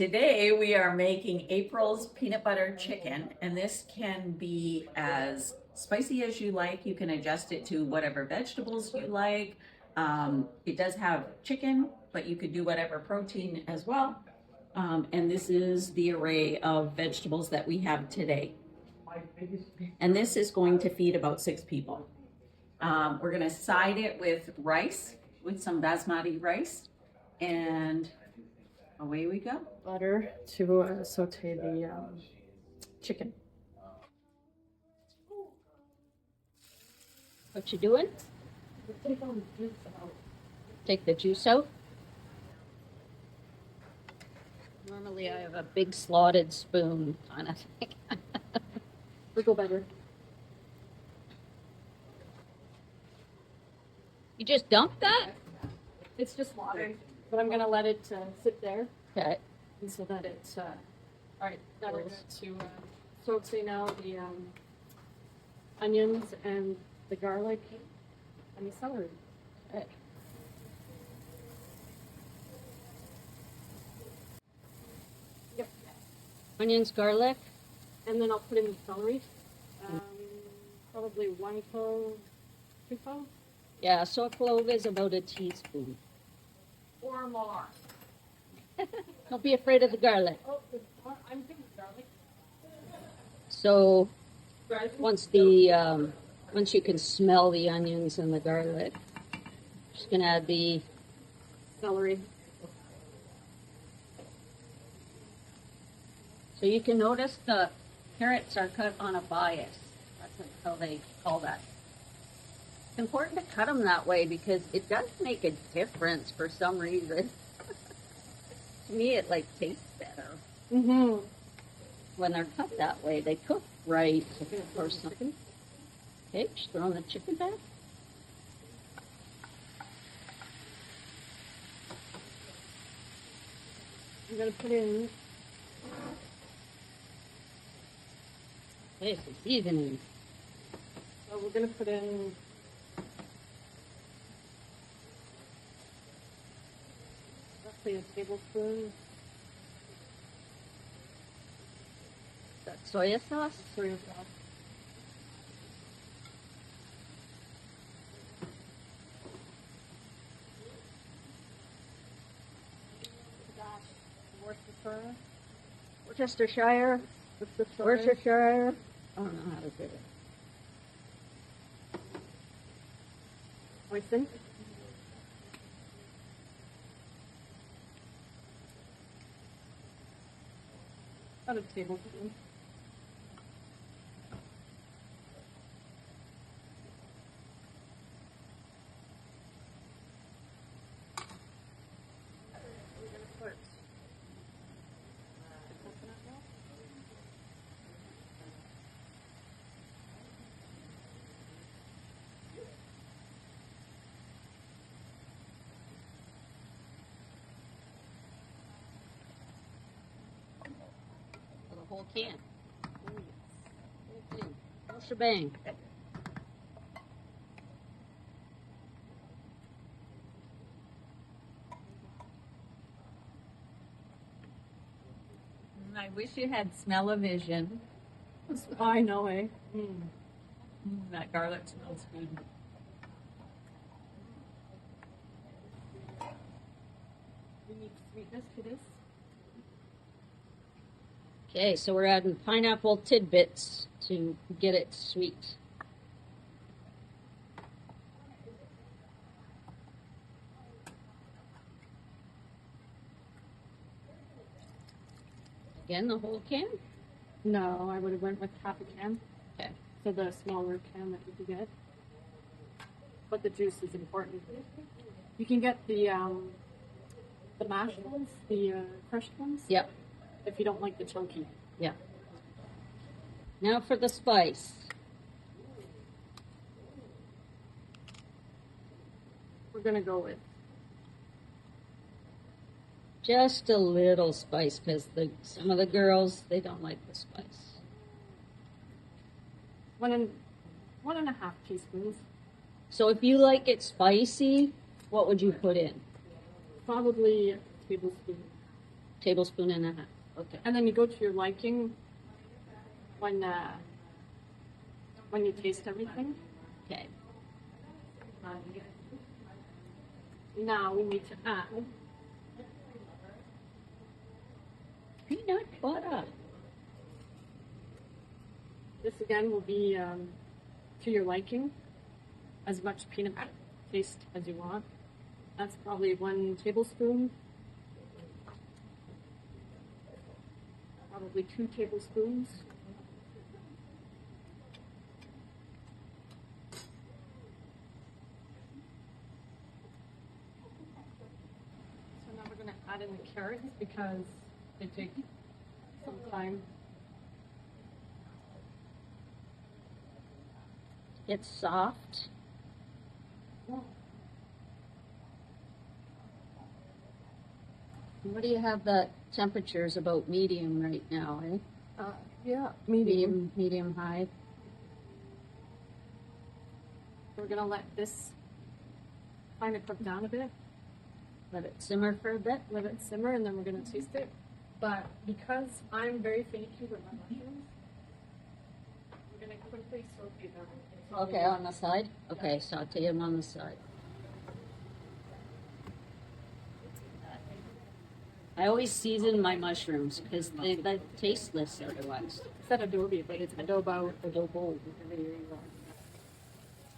Today we are making April's peanut butter chicken, and this can be as spicy as you like. You can adjust it to whatever vegetables you like. It does have chicken, but you could do whatever protein as well. And this is the array of vegetables that we have today. And this is going to feed about 6 people. We're going to side it with rice, with some basmati rice, and away we go. Butter to saute the chicken. What you doing? Take the juice out. Normally I have a big slotted spoon kind of thing. Wiggle better. You just dump that? It's just water, but I'm gonna let it sit there, Okay. and so that it's all right. Now we're going to saute now the onions and the garlic and the celery. Okay. Yep. Onions, garlic. And then I'll put in the celery. Probably 1 clove, 2 cloves. Yeah, so a clove is about a teaspoon. Or more. Don't be afraid of the garlic. Oh, I'm thinking garlic. So once you can smell the onions and the garlic, just gonna add the Celery. So you can notice the carrots are cut on a bias. That's how they call that. It's important to cut them that way because it does make a difference for some reason. To me, it like tastes better Mm-hmm. when they're cut that way. They cook right or something. Okay, just throw in the chicken back. I'm gonna put in Okay, so seasoning. So we're going to put in roughly a tablespoon That soy sauce. of soy sauce. Worcestershire. Worcestershire. Worcestershire. I don't know how to say it. Hoisin. About a tablespoon. We're going to put the coconut milk. For the whole can. Whole thing. Whole shebang. I wish you had smell-o-vision. I know, eh? That garlic smells good. We need sweetness to this. Okay, so we're adding pineapple tidbits to get it sweet. Again, the whole can? No, I would have went with half a can. Okay. So the smaller can that you could get. But the juice is important. You can get the mashed ones, the crushed ones. Yep. If you don't like the chunky. Yeah. Now for the spice. We're gonna go with Just a little spice because some of the girls, they don't like the spice. 1.5 teaspoons. So if you like it spicy, what would you put in? Probably a tablespoon. tablespoon and a half. Okay. And then you go to your liking when you taste everything. Okay. Now we need to add Peanut butter. this again will be to your liking, as much peanut butter taste as you want. That's probably 1 tablespoon, probably 2 tablespoons. So now we're going to add in the carrots because they take some time. It's soft. What do you have the temperatures about medium right now, eh? Yeah, Medium high. We're gonna let this kind of cook down a bit, Let it simmer for a bit. let it simmer, and then we're gonna taste it. But because I'm very finicky with my mushrooms, we're gonna quickly saute them. Okay, on the side? Okay, saute them on the side. I always season my mushrooms because they tasteless otherwise. It's not adobe, but it's adobo.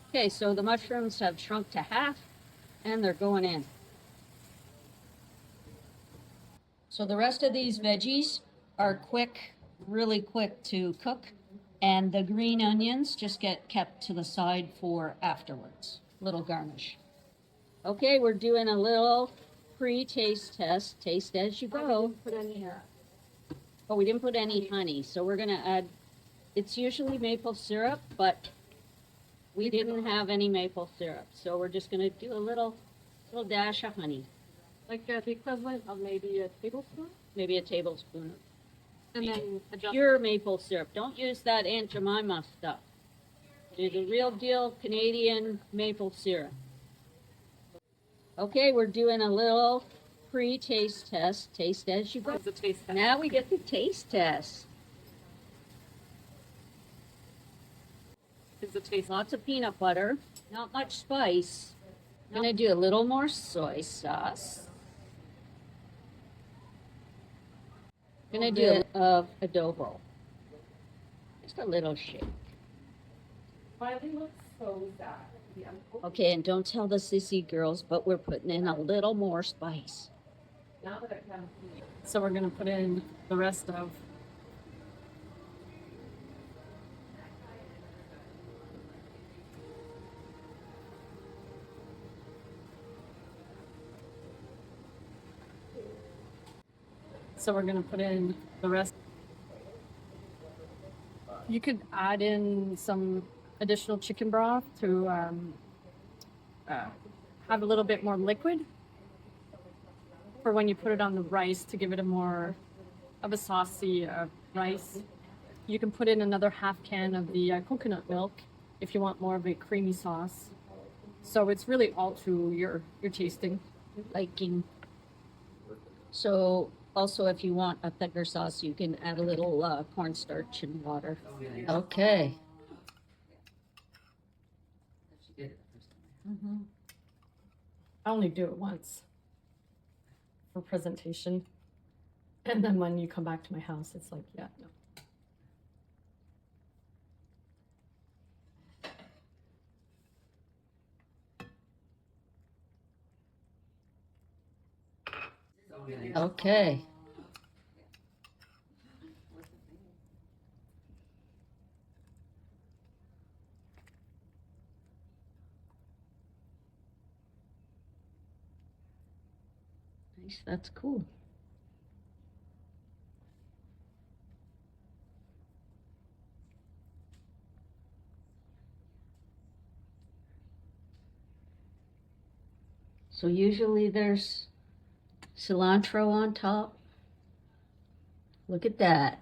Okay, so the mushrooms have shrunk to half and they're going in. So the rest of these veggies are quick, really quick to cook, and the green onions just get kept to the side for afterwards. Little garnish. Okay, we're doing a little pre-taste test. Taste as you go. Put any Oh, we didn't put any honey, so we're gonna add, it's usually maple syrup, but we didn't have any maple syrup, so we're just gonna do a little dash of honey, like the equivalent of maybe a tablespoon, maybe a tablespoon and then of adjust. pure maple syrup. Don't use that Aunt Jemima stuff. Do the real deal Canadian maple syrup. Okay, we're doing a little pre-taste test. Taste as you go. The taste test. Now we get the taste test. Is the taste. Lots of peanut butter, not much spice. I'm gonna do a little more soy sauce. Gonna do a bit of adobo. Just a little shake. Finally looks so sad. Yeah. Okay, and don't tell the sissy girls, but we're putting in a little more spice. Now that it comes. So we're gonna put in the rest of. So we're gonna put in the rest. You could add in some additional chicken broth to have a little bit more liquid for when you put it on the rice to give it a more of a saucy rice. You can put in another half can of the coconut milk if you want more of a creamy sauce. So it's really all to your tasting. Liking. So also, if you want a thicker sauce, you can add a little cornstarch and water. Okay. I only do it once for presentation. And then when you come back to my house, it's like, yeah, no. Okay. Nice, that's cool. So usually there's cilantro on top. Look at that.